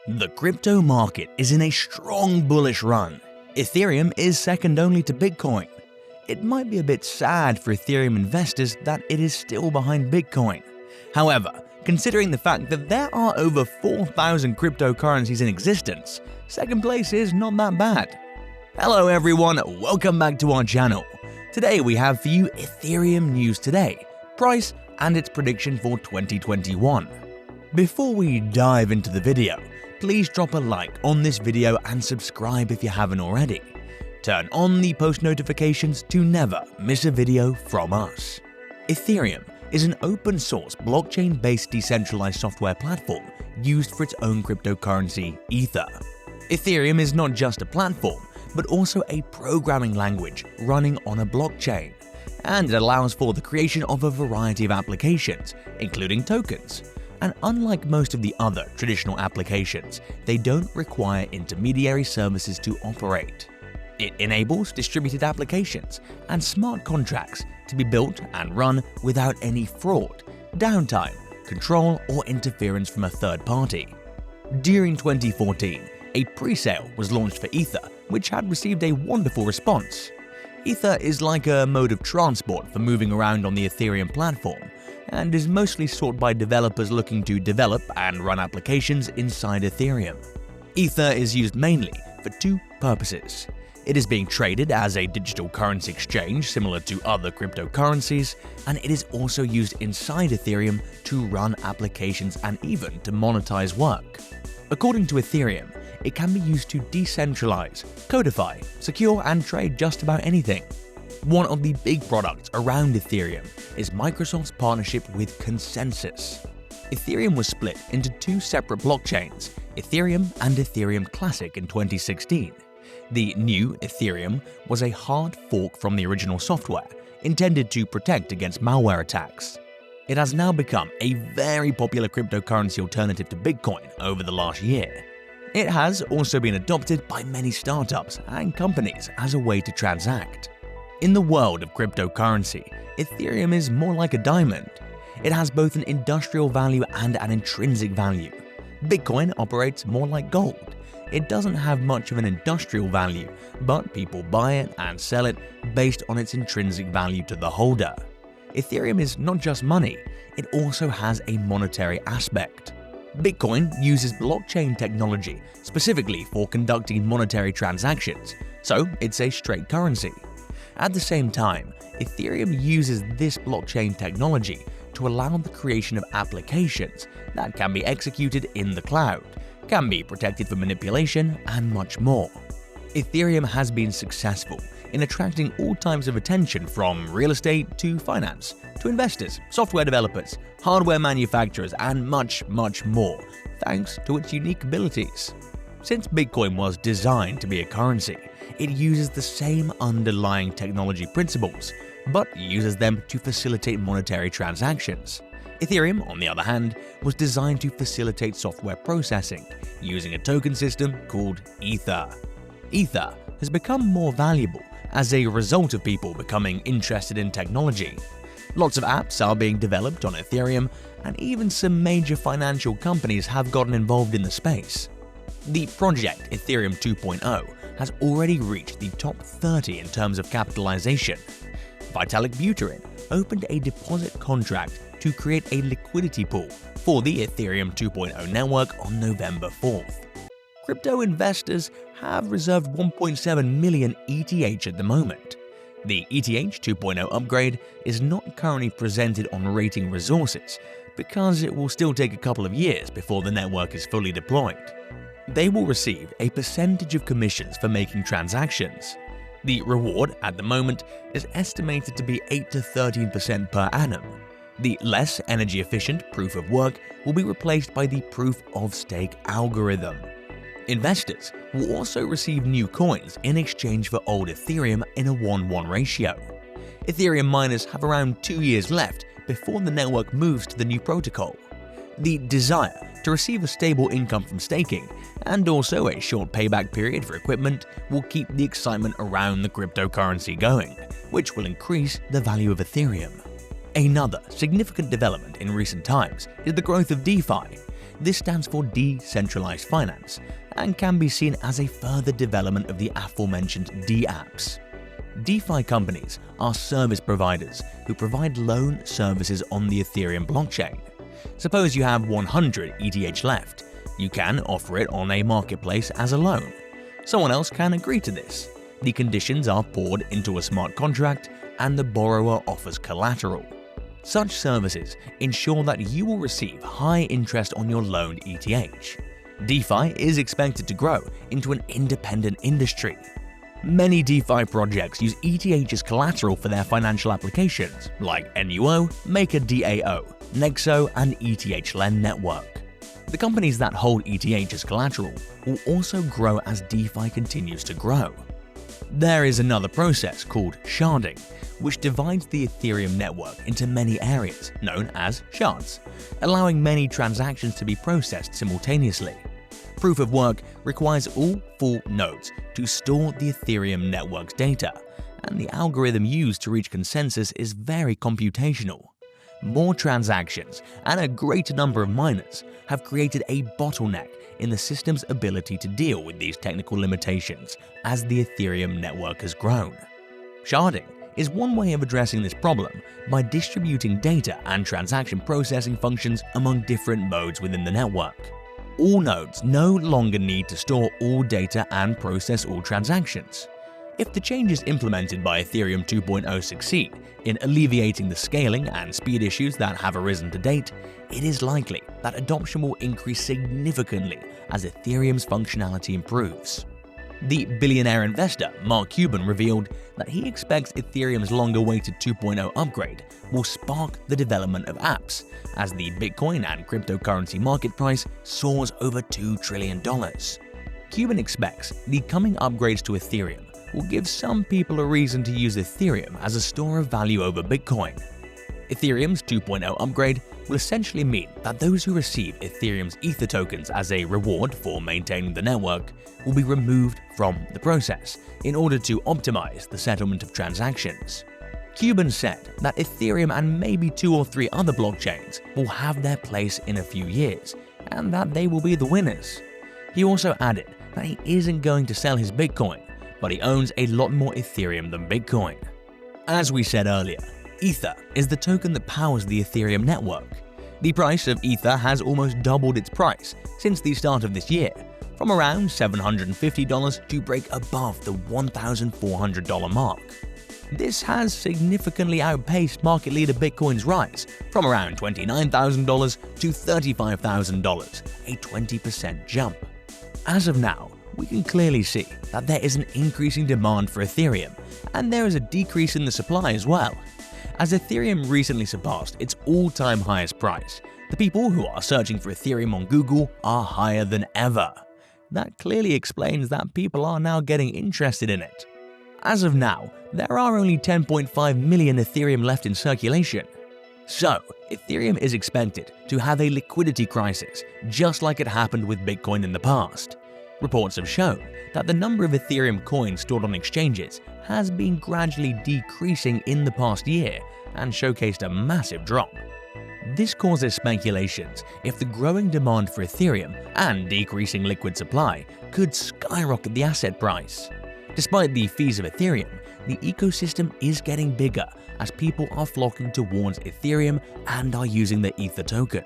The crypto market is in a strong bullish run. Ethereum is second only to Bitcoin. It might be a bit sad for Ethereum investors that it is still behind Bitcoin. However, considering the fact that there are over 4,000 cryptocurrencies in existence, second place is not that bad. Hello everyone, welcome back to our channel. Today we have for you Ethereum news today, price and its prediction for 2021. Before we dive into the video, please drop a like on this video and subscribe if you haven't already. Turn on the post notifications to never miss a video from us. Ethereum is an open source blockchain-based decentralized software platform used for its own cryptocurrency, Ether. Ethereum is not just a platform, but also a programming language running on a blockchain, and it allows for the creation of a variety of applications, including tokens. And unlike most of the other traditional applications, they don't require intermediary services to operate. It enables distributed applications and smart contracts to be built and run without any fraud, downtime, control, or interference from a third party. During 2014, a pre-sale was launched for Ether, which had received a wonderful response. Ether is like a mode of transport for moving around on the Ethereum platform, and is mostly sought by developers looking to develop and run applications inside Ethereum. Ether is used mainly for two purposes. It is being traded as a digital currency exchange similar to other cryptocurrencies, and it is also used inside Ethereum to run applications and even to monetize work. According to Ethereum, it can be used to decentralize, codify, secure, and trade just about anything. One of the big products around Ethereum is Microsoft's partnership with Consensus. Ethereum was split into two separate blockchains, Ethereum and Ethereum Classic, in 2016. The new Ethereum was a hard fork from the original software, intended to protect against malware attacks. It has now become a very popular cryptocurrency alternative to Bitcoin over the last year. It has also been adopted by many startups and companies as a way to transact. In the world of cryptocurrency, Ethereum is more like a diamond. It has both an industrial value and an intrinsic value. Bitcoin operates more like gold. It doesn't have much of an industrial value, but people buy it and sell it based on its intrinsic value to the holder. Ethereum is not just money, it also has a monetary aspect. Bitcoin uses blockchain technology specifically for conducting monetary transactions, so it's a straight currency. At the same time, Ethereum uses this blockchain technology to allow the creation of applications that can be executed in the cloud, can be protected from manipulation, and much more. Ethereum has been successful in attracting all types of attention, from real estate to finance, to investors, software developers, hardware manufacturers, and much more, thanks to its unique abilities. Since Bitcoin was designed to be a currency, it uses the same underlying technology principles, but uses them to facilitate monetary transactions. Ethereum, on the other hand, was designed to facilitate software processing, using a token system called Ether. Ether has become more valuable as a result of people becoming interested in technology. Lots of apps are being developed on Ethereum, and even some major financial companies have gotten involved in the space. The project Ethereum 2.0 has already reached the top 30 in terms of capitalization. Vitalik Buterin opened a deposit contract to create a liquidity pool for the Ethereum 2.0 network on November 4th. Crypto investors have reserved 1.7 million ETH at the moment. The ETH 2.0 upgrade is not currently presented on rating resources because it will still take a couple of years before the network is fully deployed. They will receive a percentage of commissions for making transactions. The reward at the moment is estimated to be 8 to 13% per annum. The less energy efficient proof of work will be replaced by the proof of stake algorithm. Investors will also receive new coins in exchange for old Ethereum in a 1:1 ratio. Ethereum miners have around 2 years left before the network moves to the new protocol. The desire to receive a stable income from staking and also a short payback period for equipment will keep the excitement around the cryptocurrency going, which will increase the value of Ethereum. Another significant development in recent times is the growth of DeFi. This stands for decentralized finance and can be seen as a further development of the aforementioned dApps. DeFi companies are service providers who provide loan services on the Ethereum blockchain. Suppose you have 100 ETH left. You can offer it on a marketplace as a loan. Someone else can agree to this. The conditions are poured into a smart contract and the borrower offers collateral. Such services ensure that you will receive high interest on your loaned ETH. DeFi is expected to grow into an independent industry. Many DeFi projects use ETH as collateral for their financial applications, like NUO, MakerDAO, Nexo, and ETH-Lend Network. The companies that hold ETH as collateral will also grow as DeFi continues to grow. There is another process called sharding, which divides the Ethereum network into many areas, known as shards, allowing many transactions to be processed simultaneously. Proof of work requires all 4 nodes to store the Ethereum network's data, and the algorithm used to reach consensus is very computational. More transactions and a greater number of miners have created a bottleneck in the system's ability to deal with these technical limitations as the Ethereum network has grown. Sharding is one way of addressing this problem by distributing data and transaction processing functions among different modes within the network. All nodes no longer need to store all data and process all transactions. If the changes implemented by Ethereum 2.0 succeed in alleviating the scaling and speed issues that have arisen to date, it is likely that adoption will increase significantly as Ethereum's functionality improves. The billionaire investor Mark Cuban revealed that he expects Ethereum's long-awaited 2.0 upgrade will spark the development of apps as the Bitcoin and cryptocurrency market price soars over $2 trillion. Cuban expects the coming upgrades to Ethereum will give some people a reason to use Ethereum as a store of value over Bitcoin. Ethereum's 2.0 upgrade will essentially mean that those who receive Ethereum's Ether tokens as a reward for maintaining the network will be removed from the process in order to optimize the settlement of transactions. Cuban said that Ethereum and maybe 2 or 3 other blockchains will have their place in a few years and that they will be the winners. He also added that he isn't going to sell his Bitcoin, but he owns a lot more Ethereum than Bitcoin. As we said earlier, Ether is the token that powers the Ethereum network. The price of Ether has almost doubled its price since the start of this year, from around $750 to break above the $1,400 mark. This has significantly outpaced market leader Bitcoin's rise from around $29,000 to $35,000, a 20% jump. As of now, we can clearly see that there is an increasing demand for Ethereum, and there is a decrease in the supply as well. As Ethereum recently surpassed its all-time highest price, the people who are searching for Ethereum on Google are higher than ever. That clearly explains that people are now getting interested in it. As of now, there are only 10.5 million Ethereum left in circulation. So, Ethereum is expected to have a liquidity crisis, just like it happened with Bitcoin in the past. Reports have shown that the number of Ethereum coins stored on exchanges has been gradually decreasing in the past year and showcased a massive drop. This causes speculations if the growing demand for Ethereum and decreasing liquid supply could skyrocket the asset price. Despite the fees of Ethereum, the ecosystem is getting bigger as people are flocking towards Ethereum and are using the Ether token.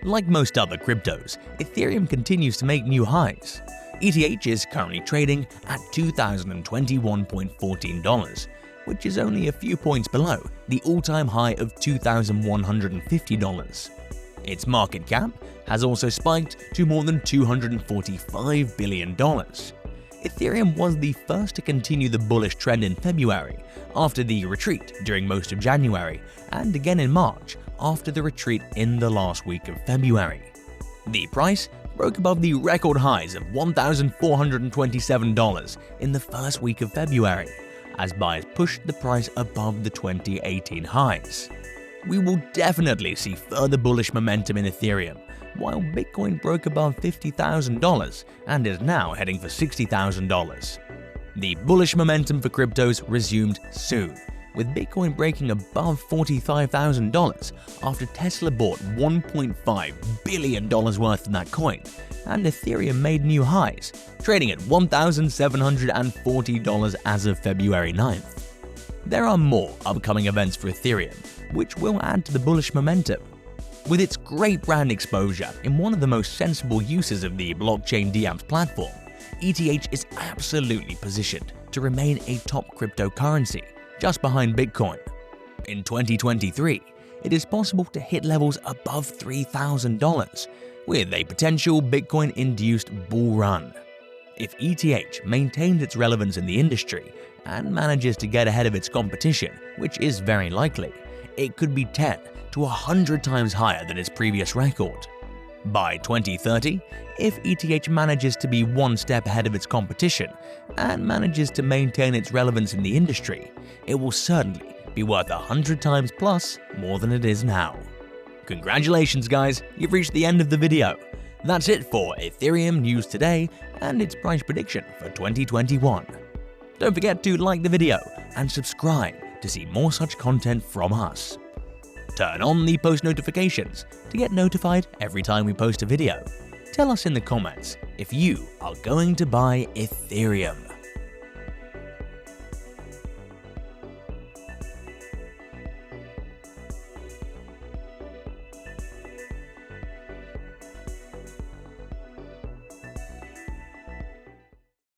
Like most other cryptos, Ethereum continues to make new highs. ETH is currently trading at $2,021.14, which is only a few points below the all-time high of $2,150. Its market cap has also spiked to more than $245 billion. Ethereum was the first to continue the bullish trend in February after the retreat during most of January, and again in March after the retreat in the last week of February. The price broke above the record highs of $1,427 in the first week of February, as buyers pushed the price above the 2018 highs. We will definitely see further bullish momentum in Ethereum, while Bitcoin broke above $50,000 and is now heading for $60,000. The bullish momentum for cryptos resumed soon, with Bitcoin breaking above $45,000 after Tesla bought $1.5 billion worth of that coin, and Ethereum made new highs, trading at $1,740 as of February 9th. There are more upcoming events for Ethereum, which will add to the bullish momentum. With its great brand exposure in one of the most sensible uses of the blockchain DApps platform, ETH is absolutely positioned to remain a top cryptocurrency, just behind Bitcoin. In 2023, it is possible to hit levels above $3,000, with a potential Bitcoin-induced bull run. If ETH maintains its relevance in the industry and manages to get ahead of its competition, which is very likely, it could be 10 to 100 times higher than its previous record. By 2030, if ETH manages to be one step ahead of its competition and manages to maintain its relevance in the industry, it will certainly be worth 100 times plus more than it is now. Congratulations guys, you've reached the end of the video. That's it for Ethereum news today and its price prediction for 2021. Don't forget to like the video and subscribe to see more such content from us. Turn on the post notifications to get notified every time we post a video. Tell us in the comments if you are going to buy Ethereum.